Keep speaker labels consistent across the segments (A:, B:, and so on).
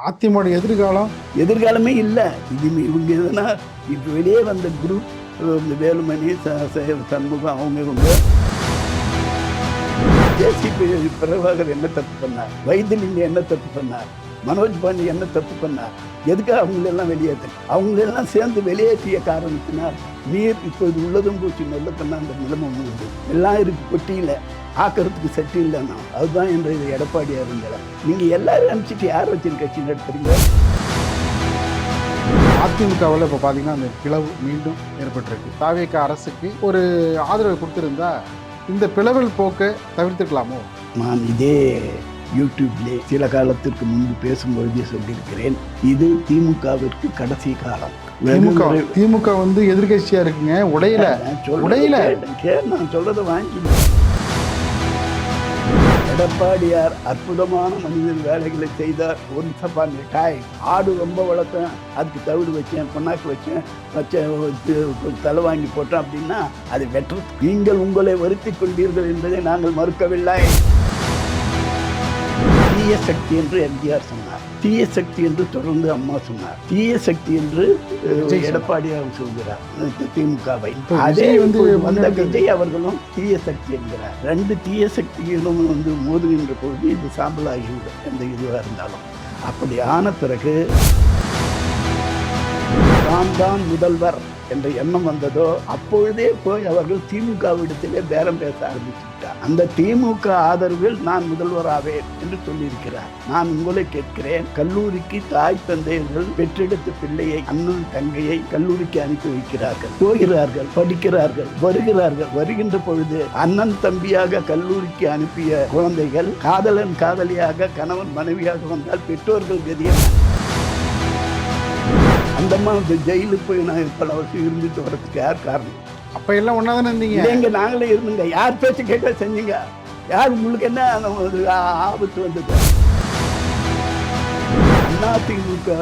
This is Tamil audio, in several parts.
A: அதிமுக
B: எதிர்காலமே இல்லை. இது இவங்க எதுனா இப்போ வெளியே வந்த குரூப் வேலுமணி சண்முகம் அவங்க ஜேசிபி பிரபாகர் என்ன தப்பு பண்ணார், வைத்திலிங்கம் என்ன தப்பு பண்ணார், மனோஜ் பாண்டி என்ன தப்பு பண்ணார், எதுக்காக அவங்களெல்லாம் வெளியேற்ற அவங்களெல்லாம் சேர்ந்து வெளியேற்றிய காரணத்தினால் நீர் இப்போது உள்ளதும் பூச்சி நல்லத்தன்னா அந்த நிலைமை உண்டு. எல்லாம் இருக்கு கொட்டியில் ஆக்கிறதுக்கு சட்டி இல்லைன்னா அதுதான் இன்றைய எடப்பாடியார் இருந்தார். நீங்கள் எல்லாரும் அனுப்பிச்சிட்டு யார் வச்சு கட்சி நடத்துறீங்க?
A: அதிமுகவில் இப்போ பார்த்தீங்கன்னா அந்த பிளவு மீண்டும் ஏற்பட்டிருக்கு. தாவேக அரசுக்கு ஒரு ஆதரவை கொடுத்துருந்தா இந்த பிளவல் போக்கை தவிர்த்துக்கலாமோ?
B: நான் இதே யூடியூப்லே சில காலத்திற்கு முன்பு பேசும்பொழுதே சொல்லியிருக்கிறேன், இது திமுகவிற்கு கடைசி காலம்.
A: திமுக வந்து எதிர்கட்சியா இருக்குங்க, உடையில
B: நான் சொல்றதை வாங்கி. எடப்பாடியார் அற்புதமான மனிதன் வேலைகளை செய்தார். ஒரு சப்பான் காய் ஆடு ரொம்ப வளர்த்தேன், அதுக்கு தவிடு வச்சேன், பொன்னாக்கு வச்சேன், தலை வாங்கி போட்டோம் அப்படின்னா அதை வெற்று. நீங்கள் உங்களை வருத்தி கொண்டீர்கள் என்பதை நாங்கள் மறுக்கவில்லை. தீய சக்தி என்று எம்ஜிஆர் சொன்னார், தீய சக்தி என்று தொடர்ந்து அம்மா சொன்னார், தீய சக்தி என்று எடப்பாடியார் சொல்கிறார் திமுகவை. அதே வந்த விஜய் அவர்களும் தீய சக்தி என்கிறார். ரெண்டு தீய சக்திகளும் மோதுகின்ற பொழுது இது சாம்பலாகிவிடும் எந்த இதுவாக இருந்தாலும். அப்படி ஆன பிறகு தான் முதல்வர் என்ற எண்ணம் வந்ததோ அப்பொழுதே போய் அவர்கள் திமுகவிடத்திலே பேரம் பேச ஆரம்பிச்சுட்டார். அந்த திமுக ஆதரவில் நான் முதல்வராவேன் என்று சொல்லியிருக்கிறார். நான் உங்களை கேட்கிறேன், கல்லூரிக்கு தாய் தந்தையர்கள் பெற்றெடுத்த பிள்ளையை, அண்ணன் தங்கையை கல்லூரிக்கு அனுப்பி வைக்கிறார்கள், போகிறார்கள், படிக்கிறார்கள், வருகிறார்கள். வருகின்ற பொழுது அண்ணன் தம்பியாக கல்லூரிக்கு அனுப்பிய குழந்தைகள் காதலன் காதலியாக கணவன் மனைவியாக வந்தால் பெற்றோர்கள் கதியம். அந்த மாதிரி ஜெயிலுக்கு போய் நான் பல வருஷம் இருந்துட்டு வரதுக்கு யார் காரணம்?
A: அப்ப எல்லாம் ஒன்னா தானே இருந்தீங்க.
B: எங்க நாங்களே இருந்துங்க. யார் பேச்சு கேட்க செஞ்சீங்க? யார் உங்களுக்கு என்ன ஆபத்து வந்தது? அதிமுக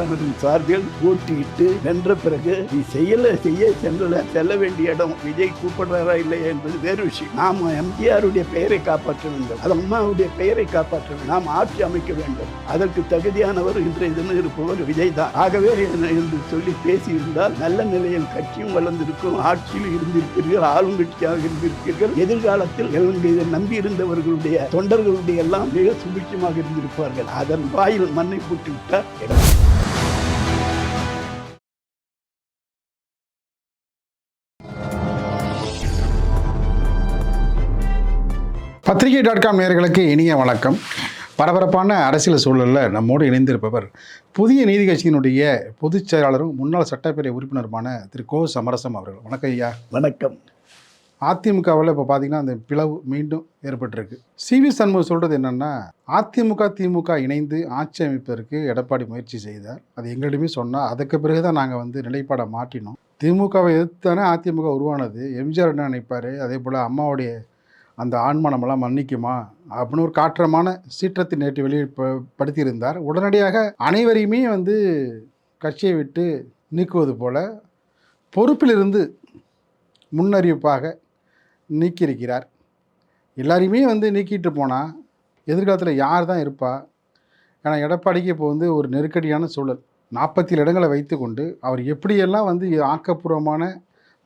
B: சார்பில் போட்டியிட்டு வென்ற பிறகு நீ செல்ல வேண்டிய இடம் விஜய் கூப்பிடுறாரா இல்லையா என்பது வேறு விஷயம். நாம் எம்ஜிஆருடைய பெயரை காப்பாற்ற வேண்டும், அது அம்மாவுடைய பெயரை காப்பாற்ற வேண்டும், நாம் ஆட்சி அமைக்க வேண்டும். அதற்கு தகுதியானவர் இன்றைய தினம் இருப்பவர் விஜய் தான். ஆகவே என்று சொல்லி பேசியிருந்தால் நல்ல நிலையில் கட்சியும் வளர்ந்திருக்கும், ஆட்சியில் இருந்திருப்பீர்கள், ஆளுங்கட்சியாக இருந்திருப்பீர்கள். எதிர்காலத்தில் இதை நம்பி இருந்தவர்களுடைய தொண்டர்களுடைய எல்லாம் மிக சுபிட்சமாக இருந்திருப்பார்கள். அதன் வாயில் மண்ணை போட்டு விட்டார்.
A: பத்திரிகை.com நேயர்களுக்கு இனிய வணக்கம். பரபரப்பான அரசியல் சூழலில் நம்மோடு இணைந்திருப்பவர் புதிய நீதி கட்சியினுடைய பொதுச் செயலாளரும் முன்னாள் சட்டப்பேரவை உறுப்பினருமான திரு கோ சமரசம் அவர்கள். வணக்கம் ஐயா.
B: வணக்கம்.
A: அதிமுகவில் இப்போ பார்த்தீங்கன்னா அந்த பிளவு மீண்டும் ஏற்பட்டிருக்கு. சி.வி. சண்முகம் சொல்கிறது என்னென்னா, அதிமுக திமுக இணைந்து ஆட்சி அமைப்பதற்கு எடப்பாடி முயற்சி செய்தார். அது எங்களிடமே சொன்னால் அதுக்கு பிறகு தான் நாங்கள் நிலைப்பாடை மாற்றினோம். திமுகவை எதிர்த்து தானே அதிமுக உருவானது. எம்ஜிஆர் என்ன நினைப்பார், அதே போல் அம்மாவுடைய அந்த ஆன்மானமெல்லாம் மன்னிக்குமா அப்படின்னு ஒரு காற்றமான சீற்றத்தை நேற்று வெளிப்படுத்தியிருந்தார். உடனடியாக அனைவரையுமே கட்சியை விட்டு நீக்குவது போல பொறுப்பிலிருந்து முன்னறிவிப்பாக நீக்கியிருக்கிறார். எல்லாரையுமே நீக்கிட்டு போனால் எதிர்காலத்தில் யார் தான் இருப்பா? ஏன்னா எடப்பாடிக்கு இப்போ ஒரு நெருக்கடியான சூழல். 47 இடங்களை வைத்து கொண்டு அவர் எப்படியெல்லாம் ஆக்கப்பூர்வமான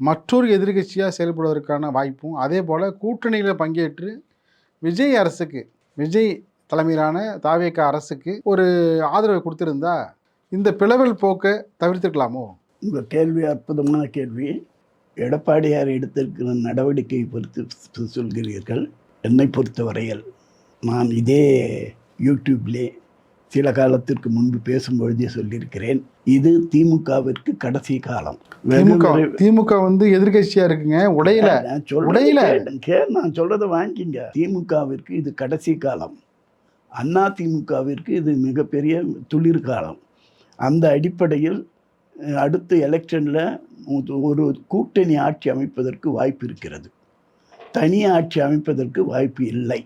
A: மற்றொரு எதிர்கட்சியாக செயல்படுவதற்கான வாய்ப்பும், அதே போல் கூட்டணியில் பங்கேற்று விஜய் தலைமையிலான தாவேக அரசுக்கு ஒரு ஆதரவை கொடுத்துருந்தா இந்த பிளவல் போக்கை தவிர்த்துக்கலாமோ?
B: உங்கள் கேள்வி அற்புதமான கேள்வி. எடப்பாடியார் எடுத்திருக்கிற நடவடிக்கை பொறுத்து சொல்கிறீர்கள். என்னை பொறுத்தவரையில் நான் இதே யூடியூப்லே சில காலத்திற்கு முன்பு பேசும்பொழுதே சொல்லியிருக்கிறேன், இது திமுகவிற்கு கடைசி காலம்.
A: திமுக எதிர்கட்சியா இருக்குங்க,
B: நான் சொல்றதை வாங்கிங்க. திமுகவிற்கு இது கடைசி காலம், அண்ணா திமுகவிற்கு இது மிகப்பெரிய துளிர்காலம். அந்த அடிப்படையில் அடுத்த எலெக்ஷனில் ஒரு கூட்டணி ஆட்சி அமைப்பதற்கு வாய்ப்பு இருக்கிறது, தனி ஆட்சி அமைப்பதற்கு வாய்ப்பு இல்லை.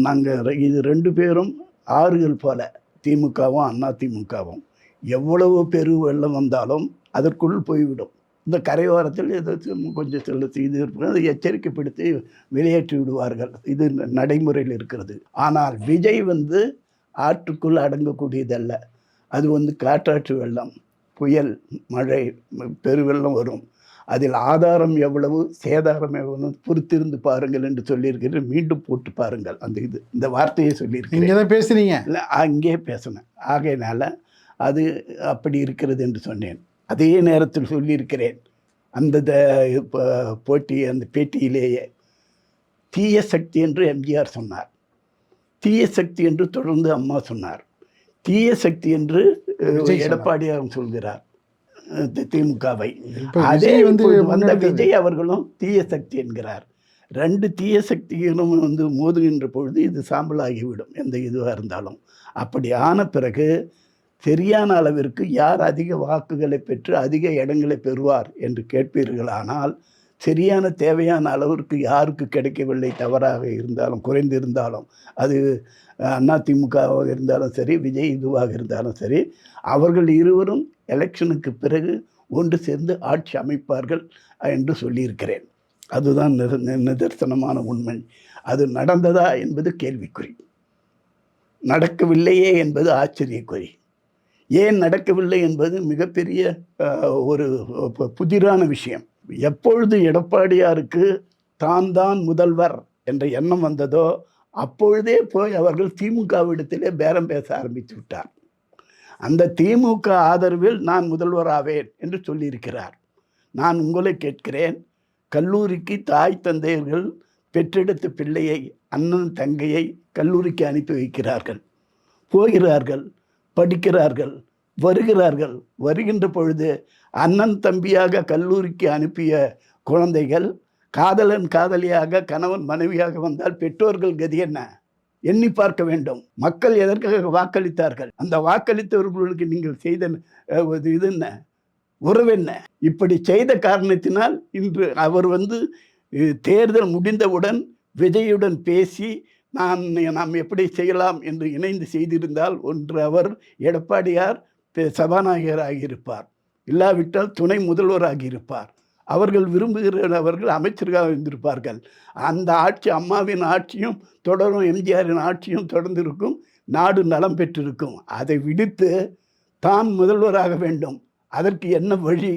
B: நாங்கள் இது ரெண்டு பேரும் ஆறுகள் போல, திமுகவும் அண்ணா திமுகவும். எவ்வளவு பெரு வெள்ளம் வந்தாலும் அதற்குள் போய்விடும். இந்த கரையோரத்தில் ஏதாச்சும் கொஞ்சம் இது இருப்பது, அதை எச்சரிக்கைப்படுத்தி வெளியேற்றி விடுவார்கள். இது நடைமுறையில் இருக்கிறது. ஆனால் விஜய் ஆற்றுக்குள் அடங்கக்கூடியதல்ல. அது வந்து காற்றாற்று வெள்ளம், புயல், மழை, பெருவெள்ளம் வரும். அதில் ஆதாரம் எவ்வளவு, சேதாரம் எவ்வளவு பொறுத்திருந்து பாருங்கள் என்று சொல்லியிருக்கிறேன். மீண்டும் போட்டு பாருங்கள். அந்த இந்த வார்த்தையை சொல்லியிருக்கிறேன்.
A: நீங்க தான் பேசுனீங்க.
B: இல்லை, அங்கே பேசினேன். ஆகையினால அது அப்படி இருக்கிறது என்று சொன்னேன். அதே நேரத்தில் சொல்லியிருக்கிறேன், அந்த போட்டி அந்த பேட்டியிலேயே தீய சக்தி என்று எம்ஜிஆர் சொன்னார், தீய சக்தி என்று தொடர்ந்து அம்மா சொன்னார், தீய சக்தி என்று எடப்பாடியார் சொல்கிறார் திமுகவை. அதே வந்து வந்த விஜய் அவர்களும் தீய சக்தி என்கிறார். ரெண்டு தீய சக்திகளும் வந்து மோதுகின்ற பொழுது இது சாம்பலாகிவிடும், எந்த இதுவாக இருந்தாலும். அப்படி ஆன பிறகு சரியான அளவிற்கு யார் அதிக வாக்குகளை பெற்று அதிக இடங்களை பெறுவார் என்று கேட்பீர்களானால், சரியான தேவையான அளவிற்கு யாருக்கு கிடைக்கவில்லை, தவறாக இருந்தாலும் குறைந்திருந்தாலும், அது அதிமுகவாக இருந்தாலும் சரி, விஜய் இதுவாக இருந்தாலும் சரி, அவர்கள் இருவரும் எலெக்ஷனுக்கு பிறகு ஒன்று சேர்ந்து ஆட்சி அமைப்பார்கள் என்று சொல்லியிருக்கிறேன். அதுதான் நிதர்சனமான உண்மை. அது நடந்ததா என்பது கேள்விக்குறி, நடக்கவில்லையே என்பது ஆச்சரியக்குறி. ஏன் நடக்கவில்லை என்பது மிகப்பெரிய ஒரு புதிரான விஷயம். எப்பொழுது எடப்பாடியாருக்கு தான் முதல்வர் என்ற எண்ணம் வந்ததோ அப்பொழுதே போய் அவர்கள் திமுகவிடத்திலே பேரம் பேச ஆரம்பித்து விட்டார். அந்த திமுக ஆதரவில் நான் முதல்வராவேன் என்று சொல்லியிருக்கிறார். நான் உங்களை கேட்கிறேன், கல்லூரிக்கு தாய் தந்தையர்கள் பெற்றெடுத்த பிள்ளையை, அண்ணன் தங்கையை கல்லூரிக்கு அனுப்பி வைக்கிறார்கள், போகிறார்கள், படிக்கிறார்கள், வருகிறார்கள். வருகின்ற பொழுது அண்ணன் தம்பியாக கல்லூரிக்கு அனுப்பிய குழந்தைகள் காதலன் காதலியாக, கணவன் மனைவியாக வந்தால் பெற்றோர்கள் கதி என்ன? எண்ணி பார்க்க வேண்டும். மக்கள் எதற்காக வாக்களித்தார்கள்? அந்த வாக்களித்தவர்களுக்கு நீங்கள் செய்த இது என்ன, உறவு என்ன? இப்படி செய்த காரணத்தினால் இன்று அவர் வந்து தேர்தல் முடிந்தவுடன் விஜயுடன் பேசி நாம் எப்படி செய்யலாம் என்று இணைந்து செய்திருந்தால், ஒன்று அவர் எடப்பாடியார் சபாநாயகராக இருப்பார், இல்லாவிட்டால் துணை முதல்வராக இருப்பார். அவர்கள் விரும்புகிறவர்கள் அமைச்சர்களாக இருந்திருப்பார்கள். அந்த ஆட்சி, அம்மாவின் ஆட்சியும் தொடரும், எம்ஜிஆரின் ஆட்சியும் தொடர்ந்திருக்கும், நாடு நலம் பெற்றிருக்கும். அதை விடுத்து தான் முதல்வராக வேண்டும், அதற்கு என்ன வழி,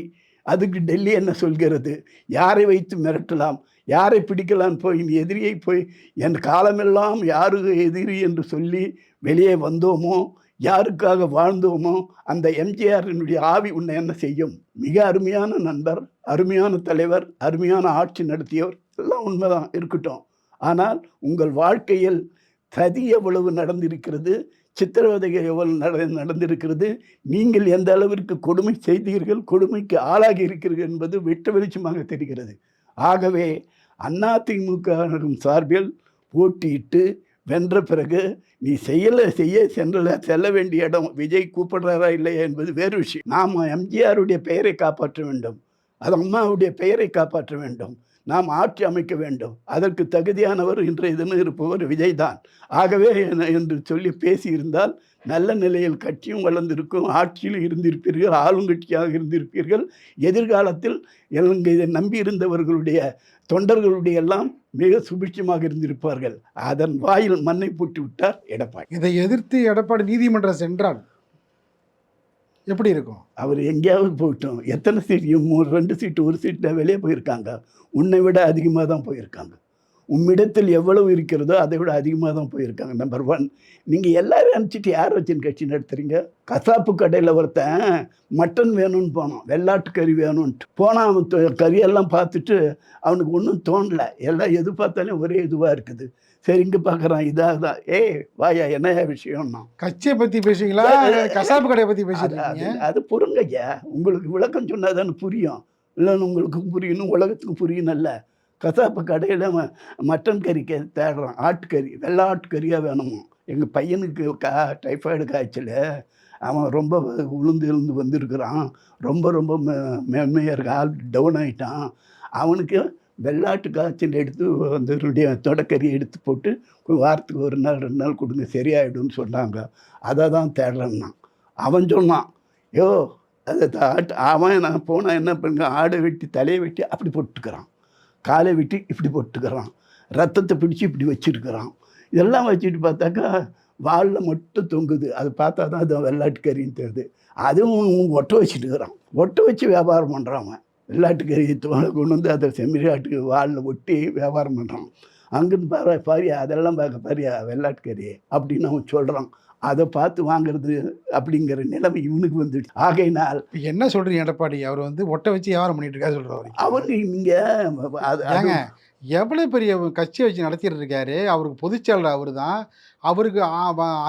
B: அதுக்கு டெல்லி என்ன சொல்கிறது, யாரை வைத்து மிரட்டலாம், யாரை பிடிக்கலாம், போய் எதிரியை போய் என் காலமெல்லாம் யாருக்கு எதிரி என்று சொல்லி வெளியே வந்தோமோ, யாருக்காக வாழ்ந்தோமோ, அந்த எம்ஜிஆரினுடைய ஆவி உன்னை என்ன செய்யும்? மிக அருமையான நண்பர், அருமையான தலைவர், அருமையான ஆட்சி நடத்தியவர், எல்லாம் உண்மைதான் இருக்கட்டும். ஆனால் உங்கள் வாழ்க்கையில் சதி எவ்வளவு நடந்திருக்கிறது, சித்திரவதைகள் எவ்வளவு நடந்திருக்கிறது, நீங்கள் எந்த அளவிற்கு கொடுமை செய்தீர்கள், கொடுமைக்கு ஆளாகி இருக்கிறீர்கள் என்பது வெட்ட வெளிச்சமாக தெரிகிறது. ஆகவே அதிமுக சார்பில் போட்டியிட்டு வென்ற பிறகு நீ செல்ல வேண்டிய இடம், விஜய் கூப்பிடுறாரா இல்லையா என்பது வேறு விஷயம். நாம் எம்ஜிஆருடைய பெயரை காப்பாற்ற வேண்டும், அது அம்மாவுடைய பெயரை காப்பாற்ற வேண்டும், நாம் ஆட்சி அமைக்க வேண்டும். அதற்கு தகுதியானவர் இன்றைய தினம் இருப்பவர் விஜய் தான். ஆகவே என்று சொல்லி பேசியிருந்தால் நல்ல நிலையில் கட்சியும் வளர்ந்திருக்கும், ஆட்சியில் இருந்திருப்பீர்கள், ஆளுங்கட்சியாக இருந்திருப்பீர்கள். எதிர்காலத்தில் இதை நம்பியிருந்தவர்களுடைய தொண்டர்களுடைய எல்லாம் மிக சுபிட்சமாக இருந்திருப்பார்கள். அதன் வாயில் மண்ணை போட்டு விட்டார் எடப்பாடி.
A: இதை எதிர்த்து எடப்பாடி நீதிமன்றம் சென்றால் எப்படி இருக்கும்?
B: அவர் எங்கேயாவது போயிட்டோம். எத்தனை சீட்? 2 சீட்டு, 1 சீட்டில் வெளியே போயிருக்காங்க. உன்னை விட அதிகமாக தான் போயிருக்காங்க. உம்மிடத்தில் எவ்வளவு இருக்கிறதோ அதை விட அதிகமாக தான் போயிருக்காங்க. நம்பர் 1. நீங்கள் எல்லாரும் அனுப்பிச்சிட்டு யார் வச்சுன்னு கட்சி நடத்துறீங்க? கசாப்பு கடையில் ஒருத்தன் மட்டன் வேணும்னு போனான், வெள்ளாட்டு கறி வேணும்ன்ட்டு போனால் அவன் கறியெல்லாம் பார்த்துட்டு அவனுக்கு ஒன்றும் தோணலை. எல்லாம் எது பார்த்தாலும் ஒரே இதுவாக இருக்குது. சரி, இங்கே பார்க்குறான், இதாக வாயா என்ன விஷயம்னா,
A: கட்சியை பற்றி பேசுவீங்களா, கசாப்பு கடையை பற்றி பேசுறீங்க?
B: அது புரியுங்கய்யா, உங்களுக்கு விளக்கம் சொன்னால் தானே புரியும். இல்லைன்னு உங்களுக்கு புரியணும், உலகத்துக்கு புரியணும்ல. கசாப்பு கடையில் மட்டன் கறிக்கு தேடுறான், ஆட்டுக்கறி, வெள்ளை ஆட்டுக்கறியாக வேணுமோ. எங்கள் பையனுக்கு டைஃபாய்டு காய்ச்சல், அவன் ரொம்ப உளுந்து வந்திருக்கிறான், ரொம்ப மென்மையாக இருக்க, ஆள் டவுன் ஆகிட்டான். அவனுக்கு வெள்ளாட்டு காய்ச்சல் எடுத்து அதனுடைய தொடக்கறி எடுத்து போட்டு வாரத்துக்கு 1 நாள் 2 நாள் கொடுங்க, சரியாயிடும்னு சொன்னாங்க. அதை தான் தேடுறேன்னா அவன் சொன்னான். அது அவன் நான் போனால் என்ன பண்ணுங்க, ஆடை வெட்டி தலையை வெட்டி அப்படி போட்டுக்கிறான், காலை வெட்டி இப்படி போட்டுக்கிறான், ரத்தத்தை பிடிச்சி இப்படி வச்சுருக்கிறான். இதெல்லாம் வச்சுட்டு பார்த்தாக்கா வாலில் மட்டும் தொங்குது. அது பார்த்தா தான் அது வெள்ளாட்டுக்கறின்னு தெரியுது. அதுவும் ஒட்ட வச்சுட்டு இருக்கிறான். ஒட்ட வச்சு வியாபாரம் பண்ணுறான் அவன். வெள்ளாட்டுக்கறி தோலை கொண்டு வந்து அதை செம்மறியாட்டுக்கு வாலில் ஒட்டி வியாபாரம் பண்ணுறான். அங்கிருந்து பாரியா அதெல்லாம் பார்க்க பாரியா வெள்ளாட்டுக்கறி அப்படின்னு அவன் சொல்கிறான். அதை பார்த்து வாங்குறது அப்படிங்கிற நிலைமை இவனுக்கு வந்துடுச்சு. ஆகையினால்
A: இப்ப என்ன சொல்றீங்க எடப்பாடி? அவர் வந்து ஒட்ட வச்சு வியாபாரம் பண்ணிட்டு இருக்காரு சொல்றாரு.
B: அவனுக்கு நீங்கள்
A: ஏங்க எவ்வளவு பெரிய கட்சி வச்சு நடத்திட்டு இருக்காரு. அவருக்கு பொதுச்செயலாளர் அவரு தான். அவருக்கு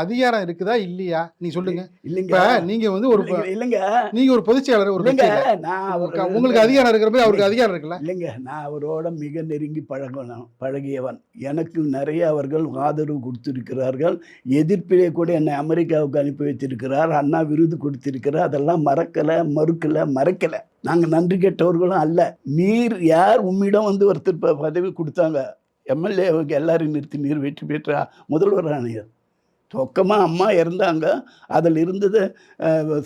A: அதிகாரம் இருக்குதா இல்லையா? நீ சொல்லுங்க.
B: இல்லைங்க
A: இப்ப நீங்க வந்து ஒரு
B: இல்லைங்க
A: நீங்க ஒரு பொதுச்செயலாளர் ஒரு
B: இல்லைங்க
A: கட்சியில.
B: நான் அவர்
A: உங்களுக்கு அதிகாரம் இருக்கிறப்ப அவருக்கு அதிகாரம் இருக்குல்ல?
B: இல்லைங்க நான் அவரோட மிக நெருங்கி பழகியவன். எனக்கு நிறைய அவர்கள் ஆதரவு கொடுத்திருக்கிறார்கள். எதிர்ப்பிலே கூட என்னை அமெரிக்காவுக்கு அனுப்பி வைத்திருக்கிறார். அண்ணா விருது கொடுத்திருக்கிறார். அதெல்லாம் மறக்கலை, மறுக்கலை. நாங்கள் நன்றி கெட்டவர்களும் அல்ல. நீர் யார் உம்மிடம் வந்து ஒருத்தர் பதவி கொடுத்தாங்க? எம்எல்ஏவுக்கு எல்லாரையும் நிறுத்தி நீர் வெற்றி பெற்ற முதல்வர் ஆணையர். சொக்கமாக அம்மா இறந்தாங்க. அதில் இருந்தது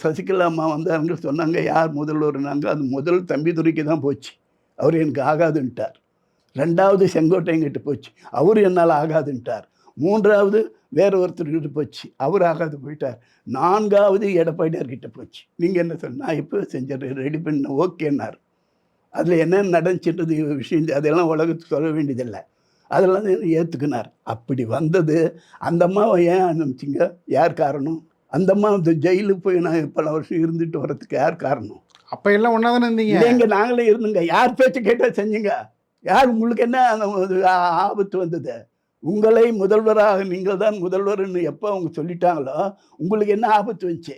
B: சசிகலா அம்மா வந்தாங்க சொன்னாங்க யார் முதல்வர்னாங்க. அது முதல் தம்பிதுரைக்கு தான் போச்சு. அவர் எனக்கு ஆகாதுன்ட்டார். 2வது செங்கோட்டையங்கிட்ட போச்சு. அவர் என்னால் ஆகாதுன்ட்டார். 3வது வேற ஒருத்தர்கிட்ட போச்சு. அவர் ஆகாது போயிட்டார். 4வது எடப்பாடியார்கிட்ட போச்சு. நீங்கள் என்ன சொன்ன? நான் இப்போ செஞ்சேன் ரெடி பண்ண ஓகேன்னார். அதில் என்ன நடந்துச்சுன்றது விஷயம் அதெல்லாம் உலகத்துக்கு சொல்ல வேண்டியதில்லை. அதெல்லாம் ஏற்றுக்கினார். அப்படி வந்தது அந்த அம்மாவை ஏன் அனுப்பிச்சிங்க? யார் காரணம்? அந்த அம்மா இந்த ஜெயிலுக்கு போய் நான் பல வருஷம் இருந்துட்டு வர்றதுக்கு யார் காரணம்?
A: அப்ப எல்லாம் ஒன்னா தானே இருந்தீங்க.
B: இல்லைங்க நாங்களே இருந்துங்க. யார் பேச்சு கேட்டால் செஞ்சீங்க? யார் உங்களுக்கு என்ன அந்த ஆபத்து வந்தது? உங்களை முதல்வராக நீங்கள் தான் முதல்வர்னு எப்போ அவங்க சொல்லிட்டாங்களோ உங்களுக்கு என்ன ஆபத்து வந்துச்சு?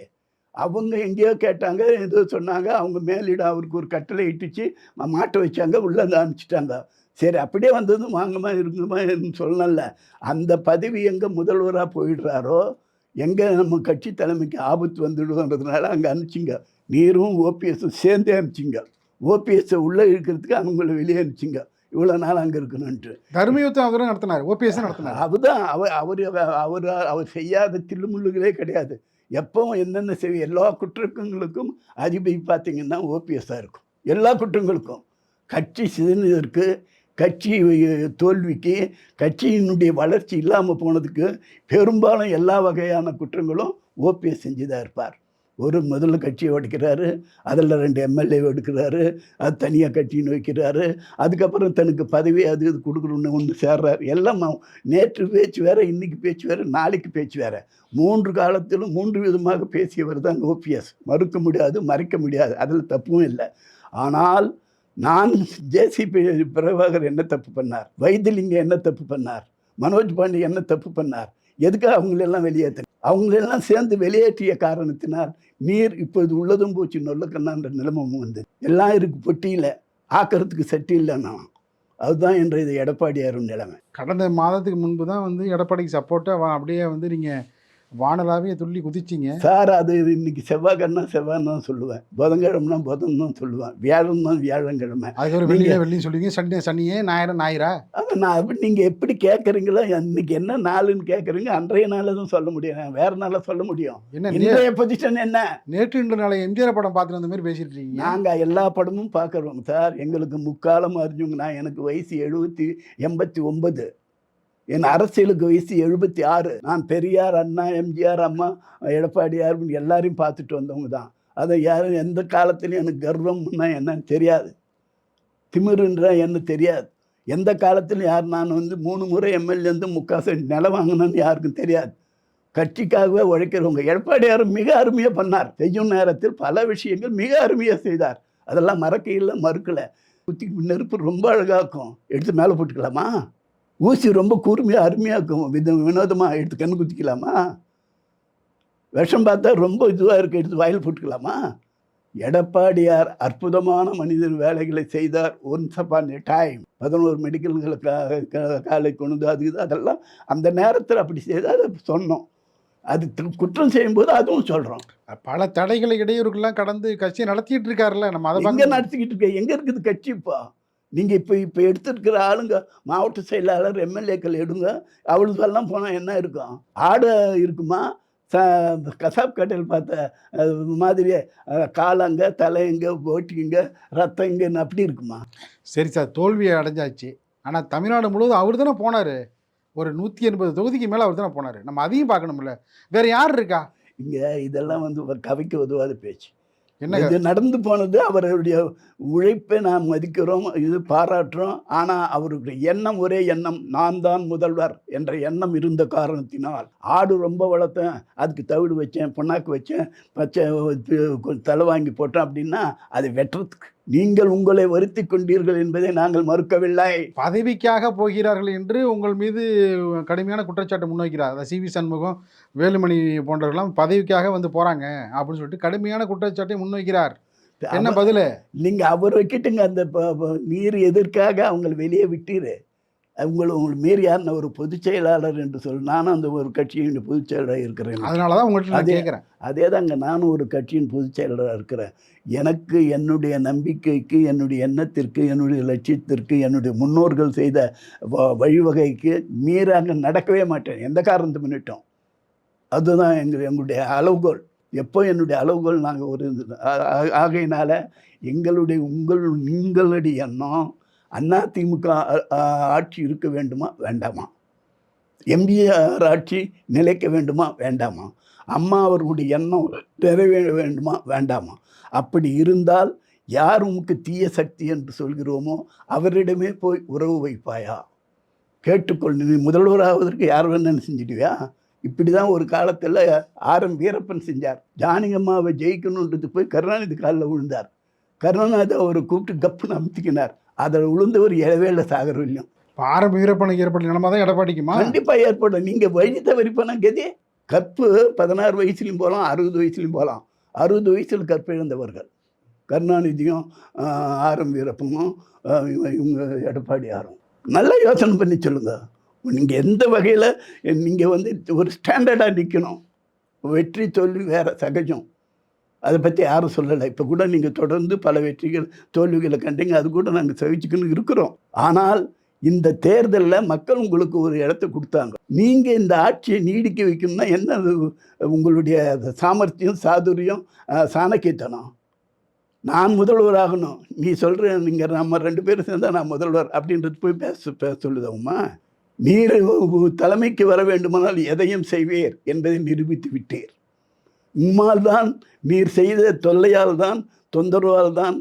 B: அவங்க எங்கேயோ கேட்டாங்க, ஏதோ சொன்னாங்க. அவங்க மேலிட அவருக்கு ஒரு கட்டளை இட்டுச்சு, மாட்ட வச்சாங்க, உள்ளே அனுப்பிச்சிட்டாங்க. சரி அப்படியே வந்ததும் வாங்கம்மா இருக்குமான்னு சொல்லல. அந்த பதவி எங்கே முதல்வராக போயிடுறாரோ, எங்கே நம்ம கட்சி தலைமைக்கு ஆபத்து வந்துடுன்றதுனால அங்கே அனுப்பிச்சிங்க. நீரும் ஓபிஎஸும் சேர்ந்தே அனுப்பிச்சிங்க. ஓபிஎஸ்ஸை உள்ளே இருக்கிறதுக்கு அவங்கள வெளியே அனுப்பிச்சிங்க. இவ்வளோ நாள் அங்கே இருக்கணுன்ட்டு.
A: தர்மயுத்தம் அவரும் நடத்தினார். ஓபிஎஸ் நடத்தினார்.
B: அதுதான் அவர் செய்யாத தில்லுமுள்ளுகளே கிடையாது. எப்பவும் என்னென்ன செய்ய எல்லா குற்றங்களுக்கும் அதிபதி பார்த்தீங்கன்னா ஓபிஎஸ்ஸாக இருக்கும். எல்லா குற்றங்களுக்கும் கட்சி சிதைந்ததற்கு, கட்சி தோல்விக்கு, கட்சியினுடைய வளர்ச்சி இல்லாமல் போனதுக்கு பெரும்பாலும் எல்லா வகையான குற்றங்களும் ஓபிஎஸ் செஞ்சுதான் இருப்பார். ஒரு முதல்ல கட்சியை உடைக்கிறாரு, அதில் 2 எம்எல்ஏ எடுக்கிறாரு, அது தனியாக கட்சின்னு வைக்கிறாரு. அதுக்கப்புறம் தனக்கு பதவி அது இது கொடுக்கணுன்னு ஒன்று சேர்றாரு. எல்லாம் நேற்று பேச்சு வேறு, இன்றைக்கி பேச்சு வேறு, நாளைக்கு பேச்சு வேறு. 3 காலத்திலும் 3 விதமாக பேசியவர் தான் ஓபிஎஸ். மறுக்க முடியாது, மறைக்க முடியாது. அதில் தப்பும் இல்லை. ஆனால் நான் ஜேசிபி பிரபாகர் என்ன தப்பு பண்ணார்? வைத்திலிங்கம் என்ன தப்பு பண்ணார்? மனோஜ் பாண்டி என்ன தப்பு பண்ணார்? எதுக்காக அவங்களெல்லாம் வெளியேற்ற? அவங்களெல்லாம் சேர்ந்து வெளியேற்றிய காரணத்தினால் நீர் இப்போது உள்ளதும் போச்சு நொல்லக்கண்ணான்ற நிலைமமும் வந்து எல்லாம் இருக்கு பொட்டியில் ஆக்கிறதுக்கு சட்டி இல்லைன்னா. அதுதான் இன்றைய எடப்பாடியாரும் நிலைமை.
A: கடந்த மாதத்துக்கு முன்பு தான் வந்து எடப்பாடிக்கு சப்போர்ட்டாக அப்படியே வந்து நீங்கள் வானலாவே துள்ளி குதிச்சிங்க
B: சார். அது இன்னைக்கு செவ்வாய்க்கிழமை செவ்வாய்ன்னு தான் சொல்லுவேன், புதன்கிழமைனா புதன் தான் சொல்லுவேன், வியாழன் தான் வியாழக்கிழமை.
A: அது ஒரு வெள்ளியும் சொல்லுவீங்க, சண்டே சனியே, ஞாயிறா.
B: நான் அப்படி நீங்கள் எப்படி கேட்குறீங்களோ, இன்னைக்கு என்ன நாளுன்னு கேட்குறீங்க, அன்றைய நாளில் தான் சொல்ல முடியும், வேறு நாளில் சொல்ல முடியும்.
A: என்ன
B: இன்றைய பொசிஷன் என்ன?
A: நேற்று இன்று நாளை எம்ஜிஆர் படம் பார்த்துட்டு வந்த மாதிரி பேசிட்டு இருக்கீங்க.
B: நாங்கள் எல்லா படமும் பார்க்குறோம் சார். எங்களுக்கு முக்காலம் அறிஞ்சவங்க. நான் எனக்கு வயசு 89. என் அரசியலுக்கு வயசு 76. நான் பெரியார், அண்ணா, எம்ஜிஆர், அம்மா, எடப்பாடியார் எல்லாரையும் பார்த்துட்டு வந்தவங்க தான். அதை யாரும் எந்த காலத்துலையும் எனக்கு கர்வம்னா என்னன்னு தெரியாது, திமிருன்ற என்ன தெரியாது. எந்த காலத்திலும் யார் நான் வந்து 3 முறை எம்எல்ஏ முக்காசு நிலம் வாங்கினேன்னு யாருக்கும் தெரியாது. கட்சிக்காகவே உழைக்கிறவங்க. எடப்பாடியார் மிக அருமையாக பண்ணார். செய்யும் நேரத்தில் பல விஷயங்கள் மிக அருமையாக செய்தார். அதெல்லாம் மறக்கையில் மறுக்கலை. குத்தி நெருப்பு ரொம்ப அழகாக்கும், எடுத்து மேலே போட்டுக்கலாமா? ஊசி ரொம்ப கூர்மையாக அருமையாக இருக்கும், வினோதமாக எடுத்து கண்ணு குத்திக்கலாமா? விஷம் பார்த்தா ரொம்ப இதுவாக இருக்குது, எடுத்து வாயில் போட்டுக்கலாமா? எடப்பாடியார் அற்புதமான மனிதர் வேலைகளை செய்தார். ஒன்ஸ் அப்பான் எ டைம் 11 மெடிக்கல்களுக்காக காலை கொண்டு அது இது அதெல்லாம் அந்த நேரத்தில் அப்படி செய்தால் அதை சொன்னோம். அது குற்றம் செய்யும்போது அதுவும் சொல்கிறோம்.
A: பல தடைகளை இடையூறுகள்லாம் கடந்து கட்சியை நடத்திட்டு இருக்காருல்ல. நம்ம அதை
B: எங்கே நடத்திக்கிட்டு இருக்க? எங்கே இருக்குது கட்சி இப்போ? நீங்கள் இப்போ எடுத்துருக்கிற ஆளுங்க, மாவட்ட செயலாளர், எம்எல்ஏக்கள் எடுங்க, அவளுக்கெல்லாம் போனால் என்ன இருக்கும்? ஆடை இருக்குமா? கசாப் கடையில் பார்த்த மாதிரியே காலங்க, தலைங்க, போட்டிங்க, ரத்தம் இங்கன்னு அப்படி இருக்குமா?
A: சரி சார், தோல்வியை அடைஞ்சாச்சு. ஆனால் தமிழ்நாடு முழுவதும் அவர் தானே போனார். ஒரு 180 தொகுதிக்கு மேலே அவர் தானே போனார். நம்ம அதையும் பார்க்கணும்ல. வேற யார் இருக்கா?
B: இங்கே இதெல்லாம் வந்து ஒரு கவிக்கு உதவாத பேச்சு.
A: என்ன
B: இது நடந்து போனது அவருடைய உழைப்பை நாம் மதிக்கிறோம், இது பாராட்டுறோம். ஆனால் அவருடைய எண்ணம் ஒரே எண்ணம், நான் தான் முதல்வர் என்ற எண்ணம் இருந்த காரணத்தினால் ஆடு ரொம்ப வளர்த்தேன், அதுக்கு தவிடு வச்சேன், புண்ணாக்கு வச்சேன், பச்சை தலை வாங்கி போட்டேன் அப்படின்னா அதை வெட்டுறதுக்கு நீங்கள் உங்களை வருத்தி கொண்டீர்கள் என்பதை நாங்கள் மறுக்கவில்லை.
A: பதவிக்காக போகிறார்கள் என்று உங்கள் மீது கடுமையான குற்றச்சாட்டு முன்வைக்கிறார். அதை சிவி சண்முகம், வேலுமணி போன்றவர்கள்லாம் பதவிக்காக வந்து போகிறாங்க அப்படின்னு சொல்லிட்டு கடுமையான குற்றச்சாட்டை முன்வைக்கிறார். என்ன பதில்?
B: நீங்கள் அவர் வைக்கிட்டுங்க அந்த நீர் எதற்காக அவங்களை வெளியே விட்டீரு. உங்களை மீறி யாருன்னு ஒரு பொதுச் செயலாளர் என்று சொல். நானும் அந்த ஒரு கட்சியின் பொதுச் செயலராக இருக்கிறேன்.
A: அதனால தான் உங்கள்கிட்ட நான் கேட்குறேன்.
B: அதே தாங்க, நானும் ஒரு கட்சியின் பொதுச் செயலராக இருக்கிறேன். எனக்கு என்னுடைய நம்பிக்கைக்கு, என்னுடைய எண்ணத்திற்கு, என்னுடைய லட்சியத்திற்கு, என்னுடைய முன்னோர்கள் செய்த வழிவகைக்கு மீறாக நடக்கவே மாட்டேன், எந்த காரணத்தை முன்னிட்டோம். அதுதான் எங்களுடைய அளவுகோல். எப்போ என்னுடைய அளவுகோல் நாங்கள் ஒரு ஆகையினால நீங்களுடைய எண்ணம் அதிமுக ஆட்சி இருக்க வேண்டுமா வேண்டாமா, எம்ஜிஆர் ஆட்சி நிலைக்க வேண்டுமா வேண்டாமா, அம்மா அவர்களுடைய எண்ணம் நிறைவேற வேண்டுமா வேண்டாமா. அப்படி இருந்தால் யார் உமக்கு தீய சக்தி என்று சொல்கிறோமோ அவரிடமே போய் உறவு வைப்பாயா, கேட்டுக்கொள். நீ முதல்வராவதற்கு யார் வேணும்னு செஞ்சிடுவியா? இப்படி தான் ஒரு காலத்தில் ஆர்.எம். வீரப்பன் செஞ்சார். ஜானகம்மாவை ஜெயிக்கணுன்றது போய் கருணாநிதி காலில் விழுந்தார். கருணாநிதி அவரை கூப்பிட்டு கப்புன்னு அமுத்திக்கினார். அதில் விழுந்தவர் இளவேல சாகரவில்லையும்.
A: ஆர்.எம். வீரப்பனுக்கு ஏற்பட்ட நிலைமை தான் எடப்பாடிக்குமா?
B: கண்டிப்பாக ஏற்படும். நீங்கள் வழி தவறி போனால் கதி. கற்பு 16 வயசுலையும் போகலாம், 60 வயசுலையும் போகலாம். 60 வயசில் கற்பு இழந்தவர்கள் கருணாநிதியும் ஆர்.எம். வீரப்பனும் இவங்க எடப்பாடியாரும். நல்லா யோசனை பண்ணி சொல்லுங்கள். நீங்கள் எந்த வகையில் நீங்கள் வந்து ஒரு ஸ்டாண்டர்டாக நிற்கணும். வெற்றி தோல்வி வேறு சகஜம், அதை பற்றி யாரும் சொல்லலை. இப்போ கூட நீங்கள் தொடர்ந்து பல வெற்றிகள் தோல்விகளை கண்டீங்க, அது கூட நாங்கள் சகிச்சுக்கணும் இருக்கிறோம். ஆனால் இந்த தேர்தலில் மக்கள் உங்களுக்கு ஒரு இடத்த கொடுத்தாங்க. நீங்கள் இந்த ஆட்சியை நீடிக்க வைக்கணும்னா என்ன உங்களுடைய சாமர்த்தியம், சாதுரியம், சாணக்கியத்தனம். நான் முதல்வர் ஆகணும், நீ சொல்கிற நீங்கள் நம்ம 2 பேரும் சேர்ந்தால் நான் முதல்வர் அப்படின்றது போய் பேச சொல்லுதம்மா. நீர் தலைமைக்கு வர வேண்டுமானால் எதையும் செய்வீர் என்பதை நிரூபித்து விட்டீர். உம்மால் தான், நீர் செய்த தொல்லையால் தான், தொந்தரவால் தான்,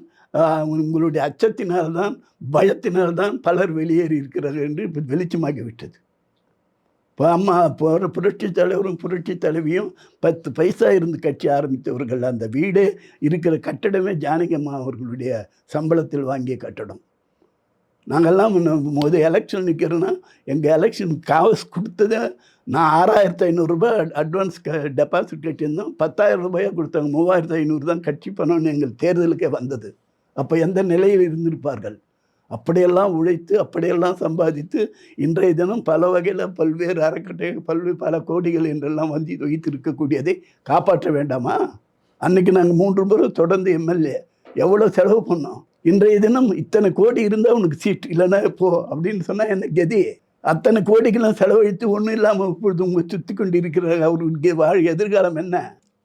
B: உங்களுடைய அச்சத்தினால்தான், பயத்தினால்தான் பலர் வெளியேறி இருக்கிறார்கள் என்று இப்போ வெளிச்சமாகிவிட்டது. இப்போ அம்மா போகிற புரட்சி தலைவரும் புரட்சி தலைவியும் 10 பைசா இருந்து கட்சி ஆரம்பித்தவர்கள். அந்த வீடே இருக்கிற கட்டடமே ஜானகம்மா அவர்களுடைய சம்பளத்தில் வாங்கிய கட்டடம். நாங்கள்லாம் போது எலெக்ஷன் நிற்கிறோன்னா எங்கள் எலெக்ஷன் காசு கொடுத்ததை நான் 6,500 ரூபாய் அட்வான்ஸ் டெபாசிட் கட்டியிருந்தோம். 10,000 ரூபாயாக கொடுத்தாங்க. 3,500 தான் கட்சி பணம்னு எங்கள் தேர்தலுக்கே வந்தது. அப்போ எந்த நிலையில் இருந்திருப்பார்கள்? அப்படியெல்லாம் உழைத்து, அப்படியெல்லாம் சம்பாதித்து இன்றைய தினம் பல வகையில் பல்வேறு அறக்கட்டளை பல கோடிகள் என்றெல்லாம் வந்து வைத்து இருக்கக்கூடியதை காப்பாற்ற வேண்டாமா? அன்றைக்கி நாங்கள் 3 முறை தொடர்ந்து எம்எல்ஏ எவ்வளோ செலவு பண்ணோம். இன்றைய தினம் இத்தனை கோடி இருந்தால் உனக்கு சீட், இல்லைன்னா போ அப்படின்னு சொன்னால் என்ன கதி? அத்தனை கோடிக்கெல்லாம் செலவழித்து ஒன்றும் இல்லாமல் இப்பொழுது உங்கள் சுற்றி கொண்டு இருக்கிற அவருக்கு எதிர்காலம் என்ன?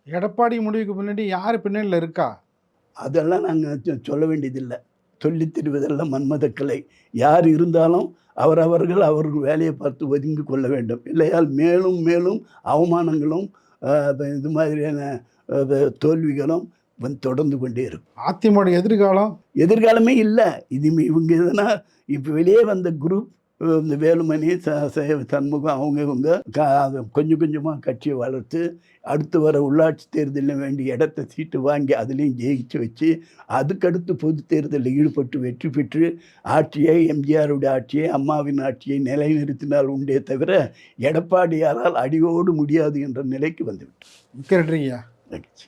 A: எடப்பாடி முடிவுக்கு பின்னாடி யார் பின்னணியில் இருக்கா?
B: அதெல்லாம் நாங்கள் சொல்ல வேண்டியதில்லை. சொல்லித் தருவதெல்லாம் மன்மதக்கலை. யார் இருந்தாலும் அவர்கள் வேலையை பார்த்து ஒதுங்கி கொள்ள வேண்டும். இல்லையால் மேலும் மேலும் அவமானங்களும் இது மாதிரியான தோல்விகளும் தொடர்ந்து கொண்டே இருக்கும்.
A: அதிமுக
B: எதிர்காலமே இல்லை. இவங்க எதுனா இப்போ வெளியே வந்த குரூப், இந்த வேலுமணி, சண்முகம், இவங்க கொஞ்சம் கொஞ்சமாக கட்சியை வளர்த்து அடுத்து வர உள்ளாட்சி தேர்தலில் வேண்டிய இடத்த சீட்டு வாங்கி அதுலேயும் ஜெயிச்சு வச்சு அதுக்கடுத்து பொது தேர்தலில் ஈடுபட்டு வெற்றி பெற்று ஆட்சியை, எம்ஜிஆருடைய ஆட்சியை, அம்மாவின் ஆட்சியை நிலைநிறுத்தினால் உண்டே தவிர எடப்பாடியாரால் அடியோடு முடியாது என்ற நிலைக்கு வந்துவிட்டு.
A: மிக்க நன்றிங்கய்யா.
B: நன்றி.